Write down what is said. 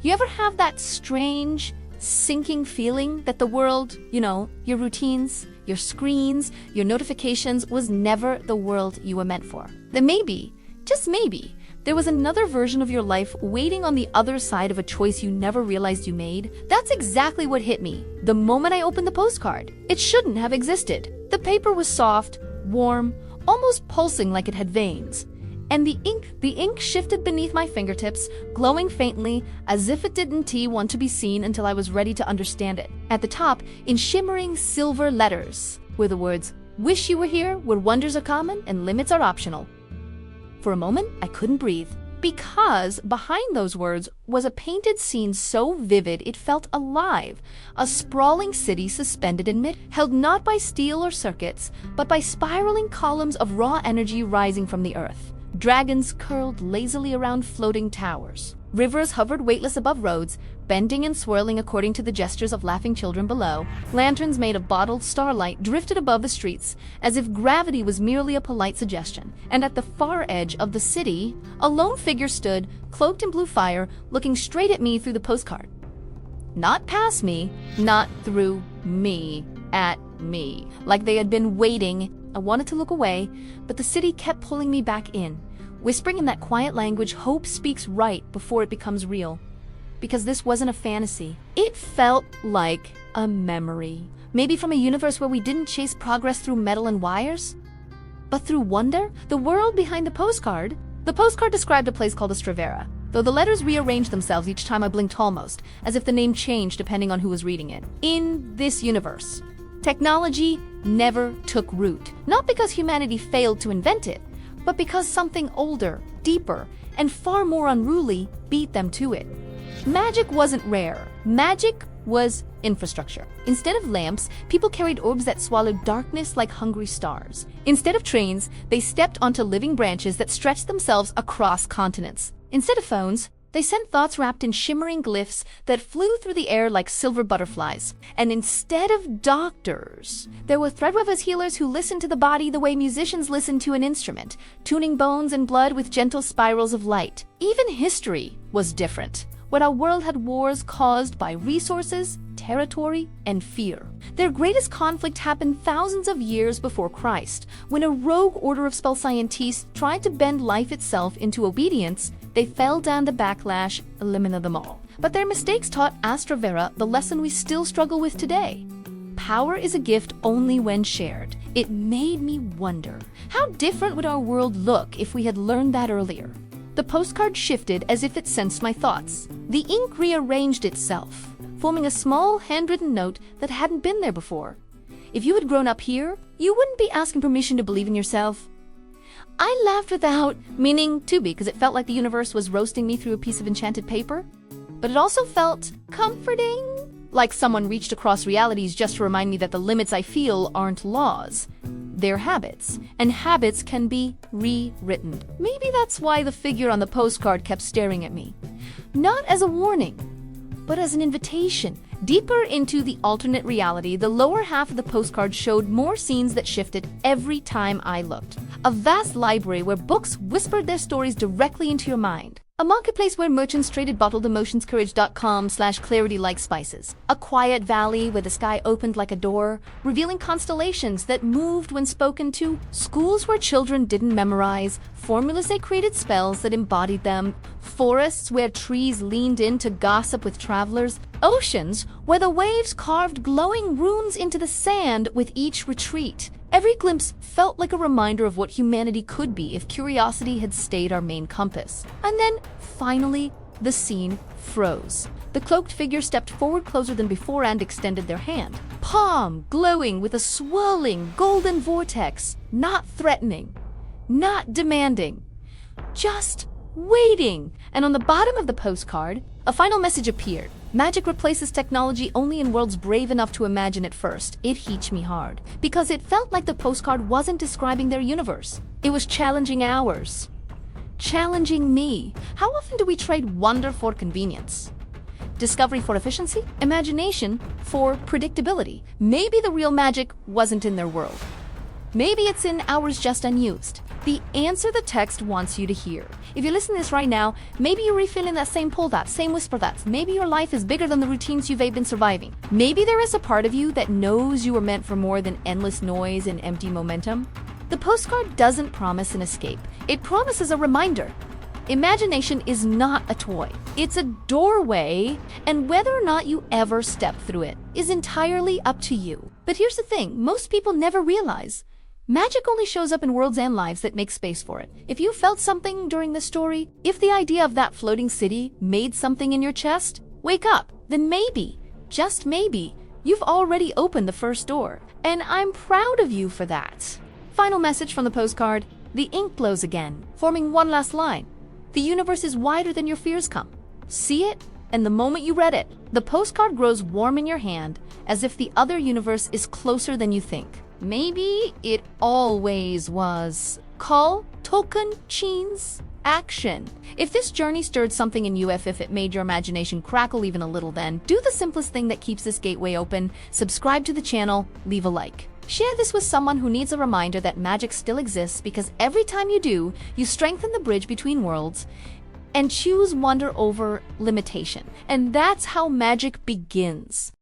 Do you ever have that strange, sinking feeling that the world, your routines, your screens, your notifications was never the world you were meant for? Then maybe, just maybe, there was another version of your life waiting on the other side of a choice you never realized you made? That's exactly what hit me the moment I opened the postcard. It shouldn't have existed. The paper was soft, warm, almost pulsing like it had veins. And the ink shifted beneath my fingertips, glowing faintly, as if it didn't want to be seen until I was ready to understand it. At the top, in shimmering silver letters, were the words, "Wish you were here, where wonders are common and limits are optional." For a moment, I couldn't breathe, because behind those words was a painted scene so vivid it felt alive. A sprawling city suspended in mid, held not by steel or circuits, but by spiraling columns of raw energy rising from the earth. Dragons curled lazily around floating towers. Rivers hovered weightless above roads, bending and swirling according to the gestures of laughing children below. Lanterns made of bottled starlight drifted above the streets, as if gravity was merely a polite suggestion. And at the far edge of the city, a lone figure stood, cloaked in blue fire, looking straight at me through the postcard. Not past me, not through me, at me. Like they had been waiting. I wanted to look away, but the city kept pulling me back in, whispering in that quiet language hope speaks right before it becomes real. Because this wasn't a fantasy. It felt like a memory. Maybe from a universe where we didn't chase progress through metal and wires, but through wonder. The world behind the postcard. The postcard described a place called Astravera, though the letters rearranged themselves each time I blinked, almost as if the name changed depending on who was reading it. In this universe, technology never took root. Not because humanity failed to invent it, but because something older, deeper, and far more unruly beat them to it. Magic wasn't rare. Magic was infrastructure. Instead of lamps, people carried orbs that swallowed darkness like hungry stars. Instead of trains, they stepped onto living branches that stretched themselves across continents. Instead of phones, they sent thoughts wrapped in shimmering glyphs that flew through the air like silver butterflies. And instead of doctors, there were threadweavers healers who listened to the body the way musicians listen to an instrument, tuning bones and blood with gentle spirals of light. Even history was different. When our world had wars caused by resources, territory, and fear. Their greatest conflict happened thousands of years before Christ, when a rogue order of spell scientists tried to bend life itself into obedience. They fell down the backlash, eliminating them all. But their mistakes taught Astravera the lesson we still struggle with today. Power is a gift only when shared. It made me wonder, how different would our world look if we had learned that earlier? The postcard shifted as if it sensed my thoughts. The ink rearranged itself, forming a small handwritten note that hadn't been there before. If you had grown up here, you wouldn't be asking permission to believe in yourself. I laughed without meaning to be, because it felt like the universe was roasting me through a piece of enchanted paper. But it also felt comforting, like someone reached across realities just to remind me that the limits I feel aren't laws. They're habits, and habits can be rewritten. Maybe that's why the figure on the postcard kept staring at me. Not as a warning, but as an invitation. Deeper into the alternate reality, the lower half of the postcard showed more scenes that shifted every time I looked. A vast library where books whispered their stories directly into your mind. A marketplace where merchants traded bottled emotions, courage.com/clarity like spices. A quiet valley where the sky opened like a door, revealing constellations that moved when spoken to. Schools where children didn't memorize, formulas they created spells that embodied them. Forests where trees leaned in to gossip with travelers. Oceans where the waves carved glowing runes into the sand with each retreat. Every glimpse felt like a reminder of what humanity could be if curiosity had stayed our main compass. And then, finally, the scene froze. The cloaked figure stepped forward closer than before and extended their hand. Palm glowing with a swirling golden vortex. Not threatening, not demanding, just waiting. And on the bottom of the postcard, a final message appeared. Magic replaces technology only in worlds brave enough to imagine it first. It hit me hard, because it felt like the postcard wasn't describing their universe. It was challenging ours. Challenging me. How often do we trade wonder for convenience? Discovery for efficiency? Imagination for predictability? Maybe the real magic wasn't in their world. Maybe it's in ours just unused. the answer the text wants you to hear. If you're listening to this right now, maybe you're refilling that same pull that, same whisper that. Maybe your life is bigger than the routines you've been surviving. Maybe there is a part of you that knows you were meant for more than endless noise and empty momentum. The postcard doesn't promise an escape. It promises a reminder. Imagination is not a toy. It's a doorway, and whether or not you ever step through it is entirely up to you. But here's the thing, most people never realize. Magic only shows up in worlds and lives that make space for it. If you felt something during this story, if the idea of that floating city made something in your chest, wake up. Then maybe, just maybe, you've already opened the first door. And I'm proud of you for that. Final message from the postcard. The ink glows again, forming one last line. The universe is wider than your fears come. See it? And the moment you read it, the postcard grows warm in your hand, as if the other universe is closer than you think. Maybe it always was. Call token cheens action. If this journey stirred something in you, if it made your imagination crackle even a little, then do the simplest thing that keeps this gateway open. Subscribe to the channel, leave a like. Share this with someone who needs a reminder that magic still exists, because every time you do, you strengthen the bridge between worlds and choose wonder over limitation. And that's how magic begins.